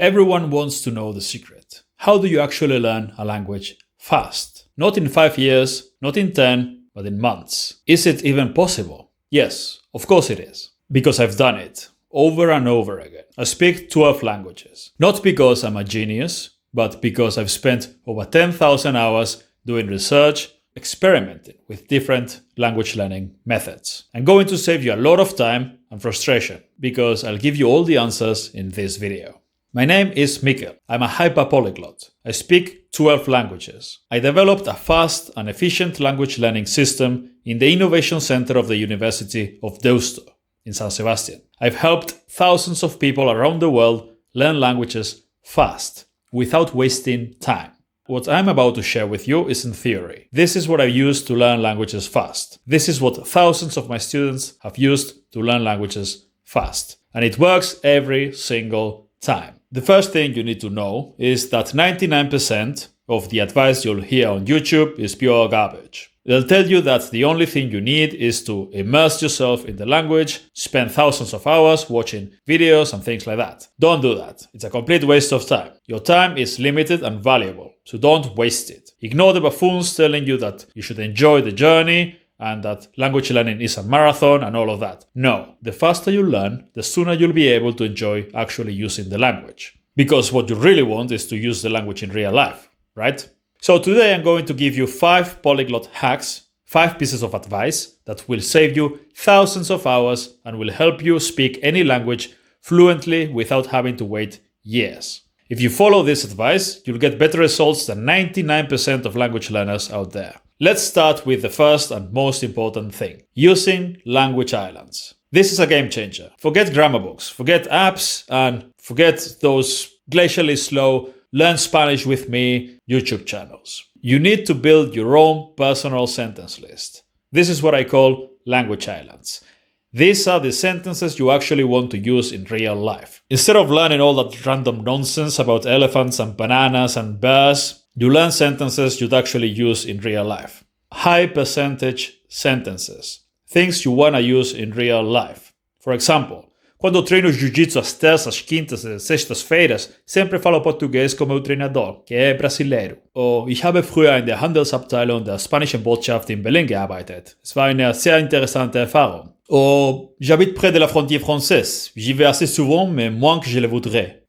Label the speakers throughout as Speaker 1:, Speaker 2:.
Speaker 1: Everyone wants to know the secret. How do you actually learn a language fast? Not in 5 years, not in 10, but in months. Is it even possible? Yes, of course it is. Because I've done it over and over again. I speak 12 languages. Not because I'm a genius, but because I've spent over 10,000 hours doing research, experimenting with different language learning methods. I'm going to save you a lot of time and frustration because I'll give you all the answers in this video. My name is Mikkel. I'm a hyper-polyglot. I speak 12 languages. I developed a fast and efficient language learning system in the Innovation Center of the University of Deusto in San Sebastian. I've helped thousands of people around the world learn languages fast, without wasting time. What I'm about to share with you is in theory. This is what I use to learn languages fast. This is what thousands of my students have used to learn languages fast. And it works every single time. The first thing you need to know is that 99% of the advice you'll hear on YouTube is pure garbage. They'll tell you that the only thing you need is to immerse yourself in the language, spend thousands of hours watching videos and things like that. Don't do that. It's a complete waste of time. Your time is limited and valuable, so don't waste it. Ignore the buffoons telling you that you should enjoy the journey and that language learning is a marathon and all of that. No, the faster you learn, the sooner you'll be able to enjoy actually using the language. Because what you really want is to use the language in real life, right? So today I'm going to give you 5 polyglot hacks, 5 pieces of advice that will save you thousands of hours and will help you speak any language fluently without having to wait years. If you follow this advice, you'll get better results than 99% of language learners out there. Let's start with the first and most important thing, using language islands. This is a game changer. Forget grammar books, forget apps, and forget those glacially slow Learn Spanish with Me YouTube channels. You need to build your own personal sentence list. This is what I call language islands. These are the sentences you actually want to use in real life. Instead of learning all that random nonsense about elephants and bananas and bears, you learn sentences you'd actually use in real life. High percentage sentences. Things you want to use in real life. For example, quando treino jiu-jitsu às terças, quintas e sextas-feiras, sempre falo português com meu treinador, que é brasileiro. Ich habe früher in der Handelsabteilung der spanischen Botschaft in Berlin gearbeitet. Es war eine sehr interessante Erfahrung. J'habite près de la frontière française. J'y vais assez souvent, mais moins que je le voudrais.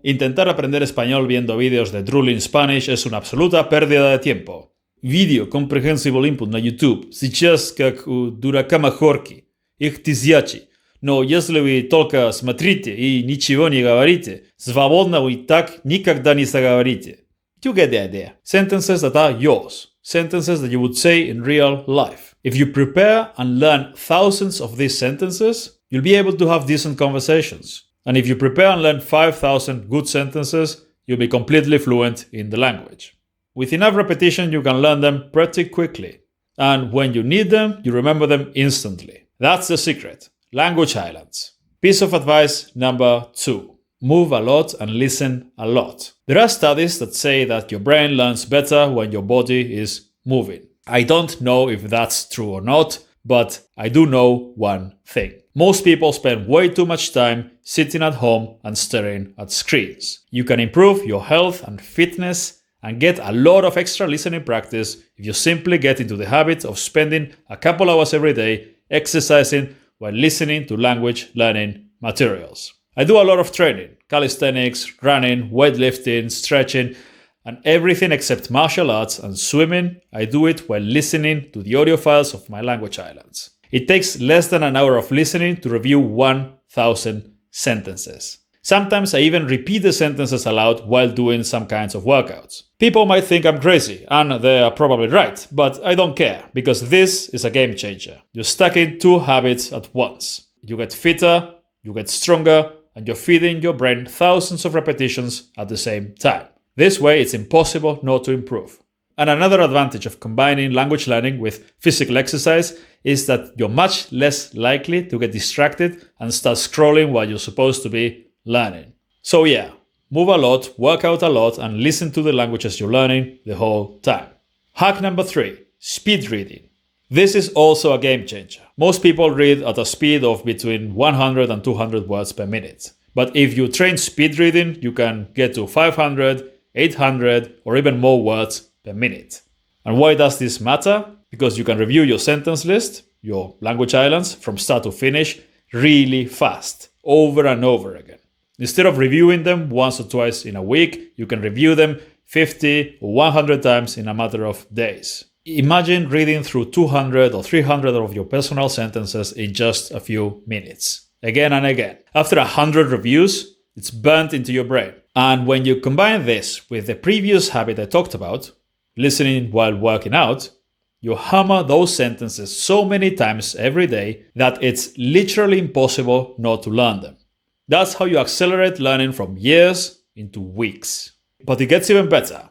Speaker 1: Intentar aprender español viendo vídeos de Drooling Spanish es una absoluta pérdida de tiempo. Video Comprehensible Input na YouTube. Сейчас как у дурака Махорки. Их тысячи. Но если вы только смотрите и ничего не говорите, свободно вы так никогда не заговорите. You get the idea. Sentences that are yours. Sentences that you would say in real life. If you prepare and learn thousands of these sentences, you'll be able to have decent conversations. And if you prepare and learn 5,000 good sentences, you'll be completely fluent in the language. With enough repetition, you can learn them pretty quickly. And when you need them, you remember them instantly. That's the secret. Language islands. Piece of advice number 2. Move a lot and listen a lot. There are studies that say that your brain learns better when your body is moving. I don't know if that's true or not, but I do know one thing. Most people spend way too much time sitting at home and staring at screens. You can improve your health and fitness and get a lot of extra listening practice if you simply get into the habit of spending a couple hours every day exercising while listening to language learning materials. I do a lot of training, calisthenics, running, weightlifting, stretching, and everything except martial arts and swimming. I do it while listening to the audio files of my language islands. It takes less than an hour of listening to review 1,000 sentences. Sometimes I even repeat the sentences aloud while doing some kinds of workouts. People might think I'm crazy, and they are probably right, but I don't care, because this is a game changer. You're stacking 2 habits at once. You get fitter, you get stronger, and you're feeding your brain thousands of repetitions at the same time. This way, it's impossible not to improve. And another advantage of combining language learning with physical exercise is that you're much less likely to get distracted and start scrolling while you're supposed to be learning. So yeah, move a lot, work out a lot, and listen to the languages you're learning the whole time. Hack number 3, speed reading. This is also a game changer. Most people read at a speed of between 100 and 200 words per minute. But if you train speed reading, you can get to 500, 800, or even more words per minute. And why does this matter? Because you can review your sentence list, your language islands, from start to finish really fast, over and over again. Instead of reviewing them once or twice in a week, you can review them 50 or 100 times in a matter of days. Imagine reading through 200 or 300 of your personal sentences in just a few minutes, again and again. After 100 reviews, it's burnt into your brain. And when you combine this with the previous habit I talked about, listening while working out, you hammer those sentences so many times every day that it's literally impossible not to learn them. That's how you accelerate learning from years into weeks. But it gets even better.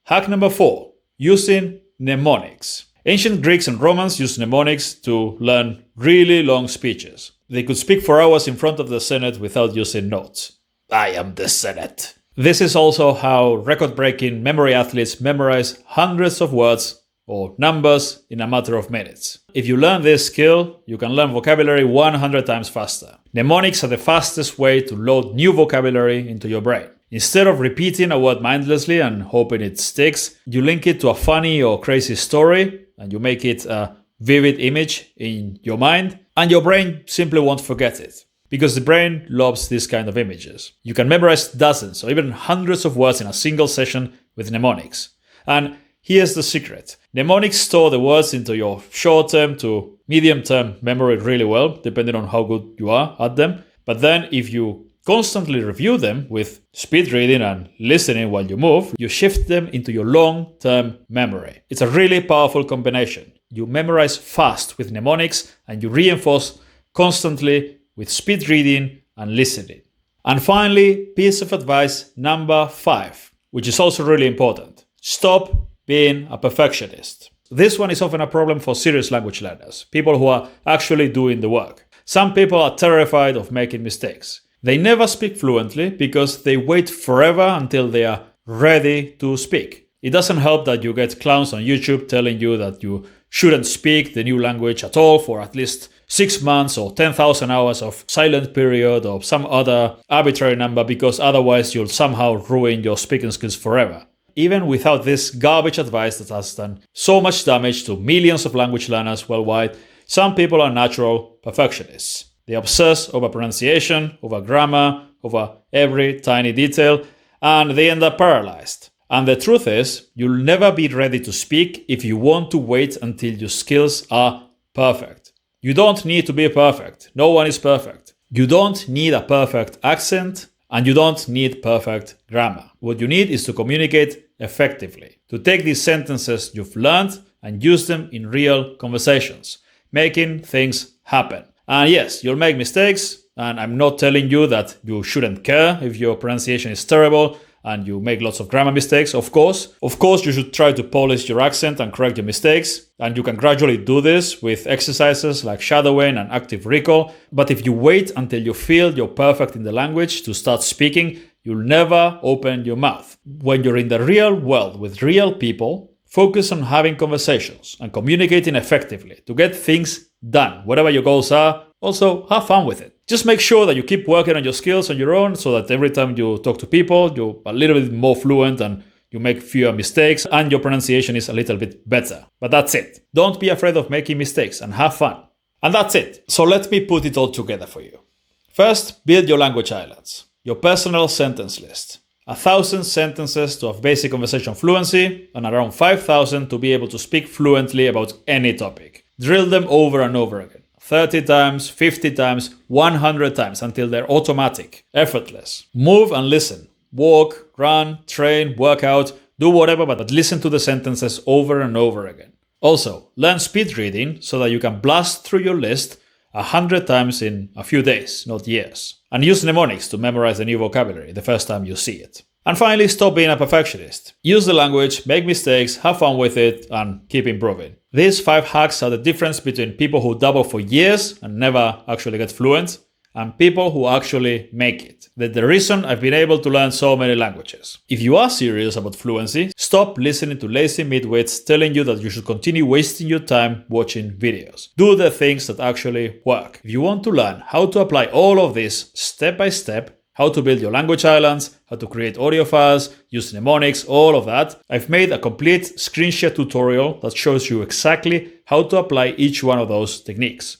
Speaker 1: Hack number 4, using mnemonics. Ancient Greeks and Romans used mnemonics to learn really long speeches. They could speak for hours in front of the Senate without using notes. I am the Senate. This is also how record-breaking memory athletes memorize hundreds of words or numbers in a matter of minutes. If you learn this skill, you can learn vocabulary 100 times faster. Mnemonics are the fastest way to load new vocabulary into your brain. Instead of repeating a word mindlessly and hoping it sticks, you link it to a funny or crazy story and you make it a vivid image in your mind, and your brain simply won't forget it. Because the brain loves this kind of images. You can memorize dozens or even hundreds of words in a single session with mnemonics. And here's the secret. Mnemonics store the words into your short-term to medium-term memory really well, depending on how good you are at them. But then if you constantly review them with speed reading and listening while you move, you shift them into your long-term memory. It's a really powerful combination. You memorize fast with mnemonics and you reinforce constantly with speed reading and listening. And finally, piece of advice number 5, which is also really important. Stop being a perfectionist. This one is often a problem for serious language learners, people who are actually doing the work. Some people are terrified of making mistakes. They never speak fluently because they wait forever until they are ready to speak. It doesn't help that you get clowns on YouTube telling you that you shouldn't speak the new language at all for at least 6 months or 10,000 hours of silent period or some other arbitrary number, because otherwise you'll somehow ruin your speaking skills forever. Even without this garbage advice that has done so much damage to millions of language learners worldwide, some people are natural perfectionists. They obsess over pronunciation, over grammar, over every tiny detail, and they end up paralyzed. And the truth is, you'll never be ready to speak if you want to wait until your skills are perfect. You don't need to be perfect. No one is perfect. You don't need a perfect accent, and you don't need perfect grammar. What you need is to communicate effectively, to take these sentences you've learned and use them in real conversations, making things happen. And yes, you'll make mistakes, and I'm not telling you that you shouldn't care if your pronunciation is terrible and you make lots of grammar mistakes. Of course, you should try to polish your accent and correct your mistakes, and you can gradually do this with exercises like shadowing and active recall. But if you wait until you feel you're perfect in the language to start speaking, you'll never open your mouth. When you're in the real world with real people, focus on having conversations and communicating effectively to get things done, whatever your goals are. Also, have fun with it. Just make sure that you keep working on your skills on your own so that every time you talk to people, you're a little bit more fluent and you make fewer mistakes and your pronunciation is a little bit better. But that's it. Don't be afraid of making mistakes and have fun. And that's it. So let me put it all together for you. First, build your language islands, your personal sentence list. 1,000 sentences to have basic conversation fluency and around 5,000 to be able to speak fluently about any topic. Drill them over and over again. 30 times, 50 times, 100 times until they're automatic, effortless. Move and listen. Walk, run, train, work out, do whatever, but listen to the sentences over and over again. Also, learn speed reading so that you can blast through your list 100 times in a few days, not years. And use mnemonics to memorize the new vocabulary the first time you see it. And finally, stop being a perfectionist. Use the language, make mistakes, have fun with it, and keep improving. These 5 hacks are the difference between people who dabble for years and never actually get fluent, and people who actually make it. That's the reason I've been able to learn so many languages. If you are serious about fluency, stop listening to lazy midwits telling you that you should continue wasting your time watching videos. Do the things that actually work. If you want to learn how to apply all of this step by step, How to build your language islands, how to create audio files, use mnemonics, all of that. I've made a complete screen share tutorial that shows you exactly how to apply each one of those techniques.